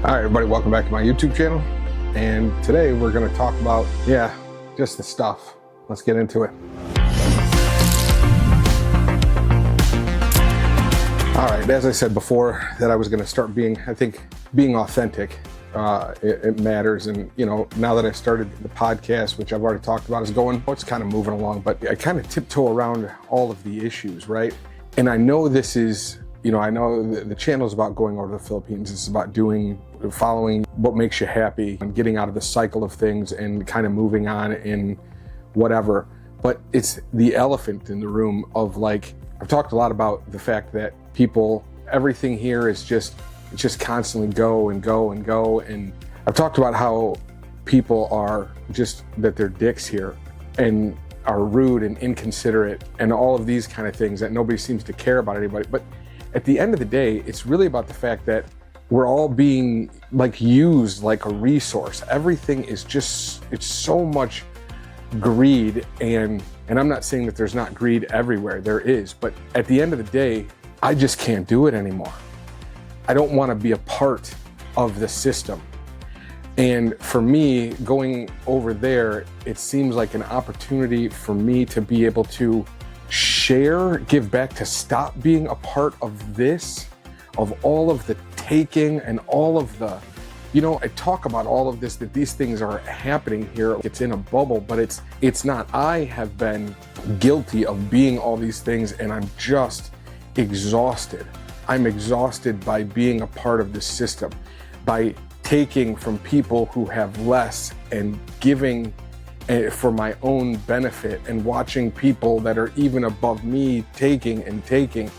All right, everybody, welcome back to my YouTube channel. And today we're going to talk about, just the stuff. Let's get into it. All right, as I said before, that I was going to start being authentic. It matters. And, now that I've started the podcast, which I've already talked about, it's kind of moving along, but I kind of tiptoe around all of the issues, right? And I know this is, I know the channel is about going over to the Philippines. It's about following what makes you happy and getting out of the cycle of things and kind of moving on in whatever. But it's the elephant in the room of I've talked a lot about the fact that everything here is just constantly go and go and go. And I've talked about how people are that they're dicks here and are rude and inconsiderate and all of these kind of things, that nobody seems to care about anybody. But at the end of the day, it's really about the fact that we're all being used like a resource. Everything is it's so much greed, and I'm not saying that there's not greed everywhere, there is, but at the end of the day, I just can't do it anymore. I don't want to be a part of the system. And for me, going over there, it seems like an opportunity for me to be able to give back, to stop being a part of this, of all of the taking and all of the, I talk about all of this, that these things are happening here. It's in a bubble, but it's not. I have been guilty of being all these things, and I'm just exhausted. I'm exhausted by being a part of this system, by taking from people who have less and giving for my own benefit, and watching people that are even above me taking and taking.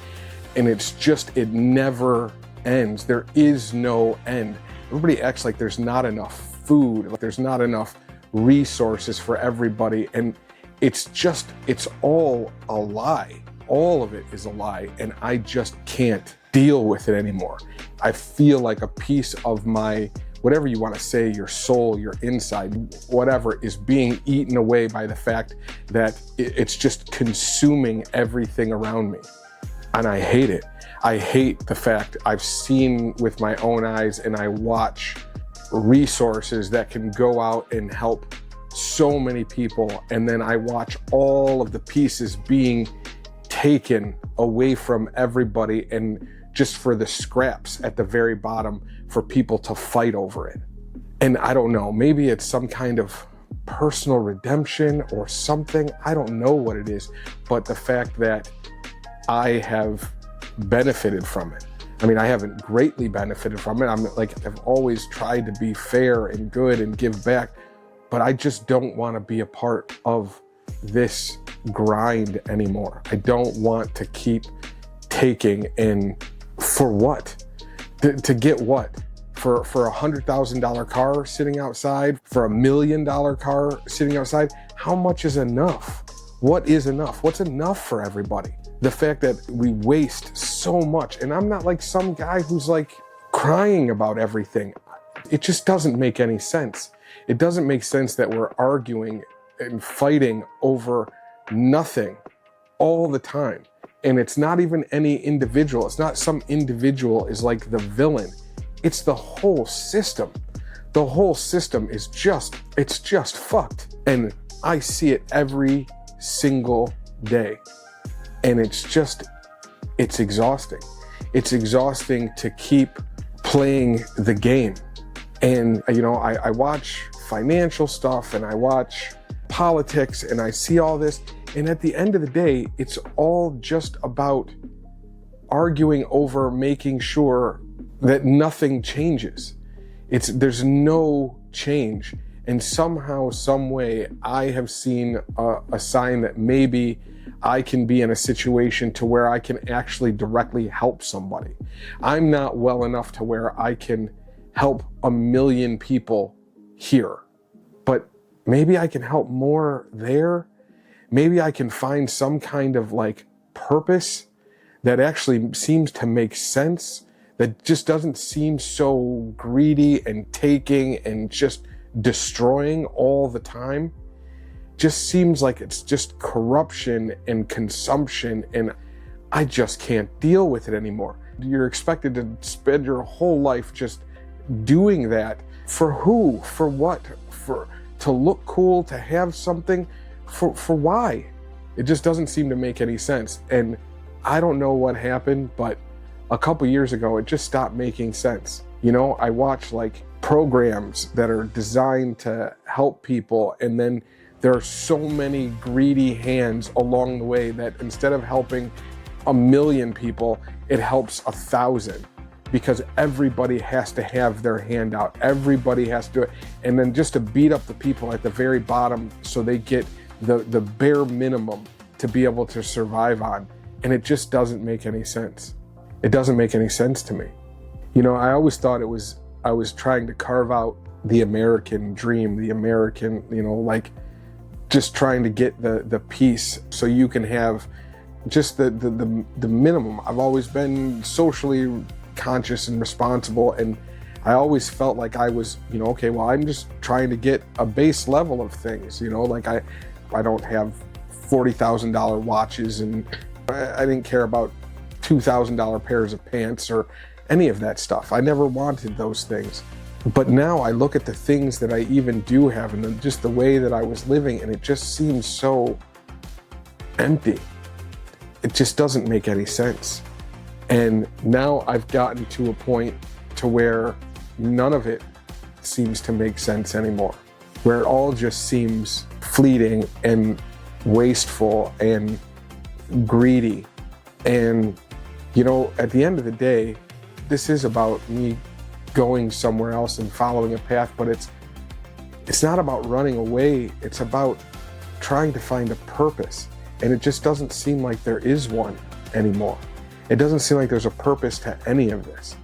And it never ends. There is no end. Everybody acts like there's not enough food, like there's not enough resources for everybody. And it's all a lie. All of it is a lie. And I just can't deal with it anymore. I feel like a piece of my, whatever you want to say, your soul, your inside, whatever, is being eaten away by the fact that it's just consuming everything around me. And I hate it. I hate the fact I've seen with my own eyes, and I watch resources that can go out and help so many people. And then I watch all of the pieces being taken away from everybody, and just for the scraps at the very bottom for people to fight over it. And I don't know, maybe it's some kind of personal redemption or something. I don't know what it is, but the fact that I have benefited from it. I mean, I haven't greatly benefited from it. I've always tried to be fair and good and give back, but I just don't want to be a part of this grind anymore. I don't want to keep taking, and for what? To get what? For a $100,000 car sitting outside? For $1 million car sitting outside? How much is enough? What is enough? What's enough for everybody? The fact that we waste so much, and I'm not like some guy who's crying about everything. It just doesn't make any sense. It doesn't make sense that we're arguing and fighting over nothing all the time. And it's not even any individual. It's not some individual is the villain. It's the whole system. The whole system is just fucked. And I see it every single day. And it's exhausting. It's exhausting to keep playing the game. And, I watch financial stuff, and I watch politics, and I see all this. And at the end of the day, it's all just about arguing over making sure that nothing changes. There's no change. And somehow, some way, I have seen a sign that maybe I can be in a situation to where I can actually directly help somebody. I'm not well enough to where I can help 1 million people here, but maybe I can help more there. Maybe I can find some kind of purpose that actually seems to make sense, that just doesn't seem so greedy and taking and just destroying all the time. Just seems like it's just corruption and consumption, and I just can't deal with it anymore. You're expected to spend your whole life just doing that for who? For what? To look cool, to have something? For why? It just doesn't seem to make any sense. And I don't know what happened, but a couple years ago, it just stopped making sense. I watch like programs that are designed to help people, and then there are so many greedy hands along the way that instead of helping 1 million people, it helps 1,000, because everybody has to have their hand out. Everybody has to do it. And then just to beat up the people at the very bottom so they get the bare minimum to be able to survive on. And it just doesn't make any sense. It doesn't make any sense to me. I always thought I was trying to carve out the American dream, the American, like just trying to get the peace so you can have just the minimum. I've always been socially conscious and responsible, and I always felt like I was, okay, well, I'm just trying to get a base level of things, like I don't have $40,000 watches, and I didn't care about $2,000 pairs of pants or any of that stuff. I never wanted those things. But now I look at the things that I even do have and just the way that I was living, and it just seems so empty. It just doesn't make any sense. And now I've gotten to a point to where none of it seems to make sense anymore, where it all just seems fleeting and wasteful and greedy. And, at the end of the day, this is about me going somewhere else and following a path, but it's not about running away. It's about trying to find a purpose. And it just doesn't seem like there is one anymore. It doesn't seem like there's a purpose to any of this.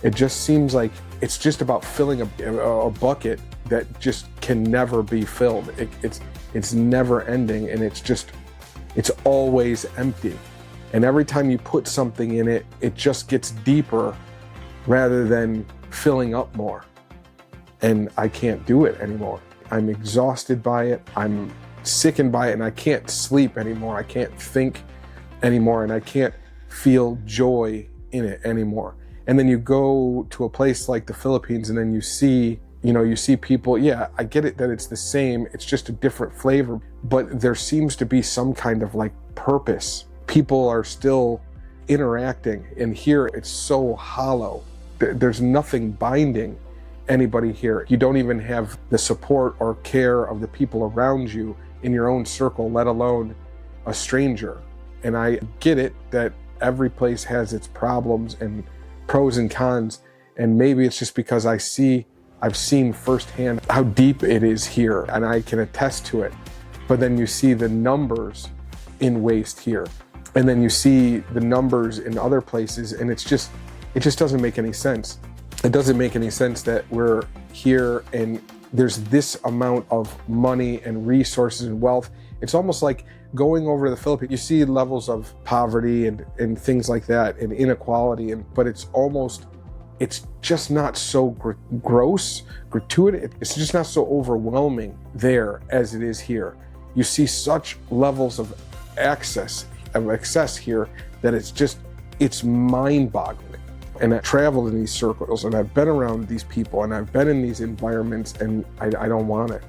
It just seems like it's just about filling a bucket that just can never be filled. It's never ending, and it's always empty. And every time you put something in it, it just gets deeper rather than filling up more. And I can't do it anymore. I'm exhausted by it. I'm sickened by it, and I can't sleep anymore. I can't think anymore, and I can't feel joy in it anymore. And then you go to a place like the Philippines, and then you see people, yeah, I get it that it's the same, it's just a different flavor, but there seems to be some kind of like purpose. People are still interacting, and here it's so hollow. There's nothing binding anybody here. You don't even have the support or care of the people around you in your own circle, let alone a stranger. And I get it that every place has its problems and pros and cons, and maybe it's just because I've seen firsthand how deep it is here, and I can attest to it. But then you see the numbers in waste here, and then you see the numbers in other places, and it just doesn't make any sense. It doesn't make any sense that we're here and there's this amount of money and resources and wealth. It's almost like going over to the Philippines, you see levels of poverty and things like that, and inequality, but it's just not so gratuitous. It's just not so overwhelming there as it is here. You see such levels of excess here that it's mind-boggling. And I traveled in these circles, and I've been around these people, and I've been in these environments, and I don't want it.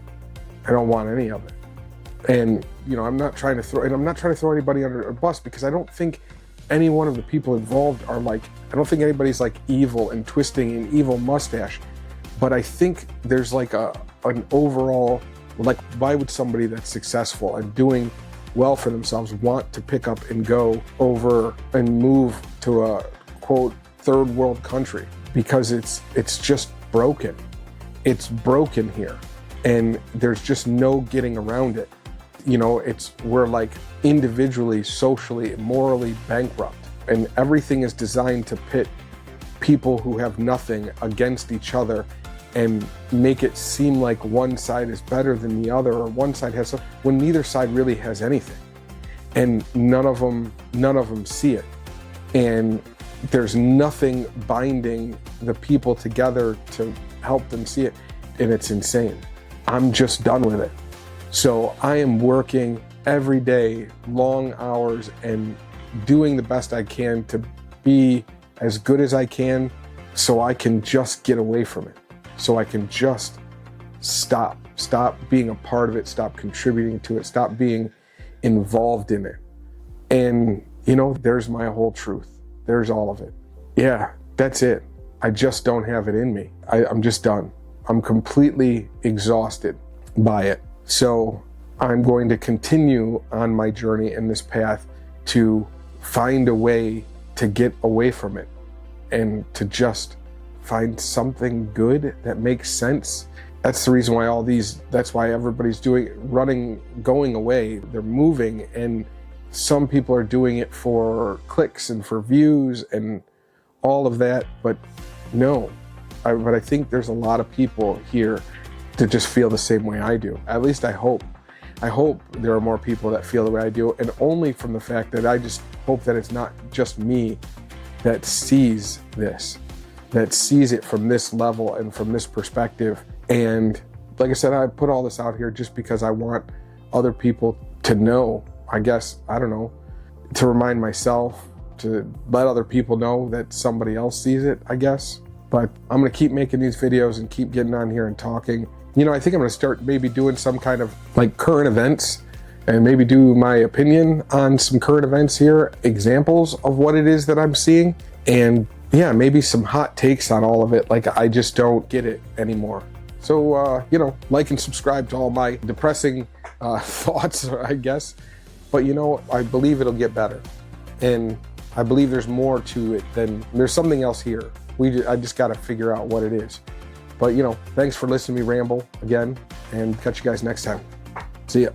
I don't want any of it. And I'm not trying to throw anybody under a bus, because I don't think any one of the people involved are I don't think anybody's like evil and twisting an evil mustache. But I think there's like an overall, why would somebody that's successful and doing well for themselves want to pick up and go over and move to a quote third world country? Because it's just broken. It's broken here, and there's just no getting around it. We're like individually, socially, morally bankrupt, and everything is designed to pit people who have nothing against each other and make it seem like one side is better than the other, or one side has when neither side really has anything, and none of them see it. And there's nothing binding the people together to help them see it, and it's insane. I'm just done with it. So I am working every day, long hours, and doing the best I can to be as good as I can so I can just get away from it. So I can just stop being a part of it, stop contributing to it, stop being involved in it. And, there's my whole truth. There's all of it. Yeah, that's it. I just don't have it in me. I'm just done. I'm completely exhausted by it. So I'm going to continue on my journey in this path to find a way to get away from it and to just find something good that makes sense. That's the reason why that's why everybody's going away. They're moving, and some people are doing it for clicks and for views and all of that, but no. But I think there's a lot of people here that just feel the same way I do. At least I hope. I hope there are more people that feel the way I do, and only from the fact that I just hope that it's not just me that sees this, that sees it from this level and from this perspective. And like I said, I put all this out here just because I want other people to know, I guess, I don't know, to remind myself, to let other people know that somebody else sees it, I guess. But I'm gonna keep making these videos and keep getting on here and talking. I think I'm gonna start maybe doing some kind of like current events and maybe do my opinion on some current events here, examples of what it is that I'm seeing, and yeah, maybe some hot takes on all of it. Like, I just don't get it anymore. So, like and subscribe to all my depressing thoughts, I guess. But I believe it'll get better. And I believe there's more to it than, there's something else here. I just got to figure out what it is. But, thanks for listening to me ramble again, and catch you guys next time. See ya.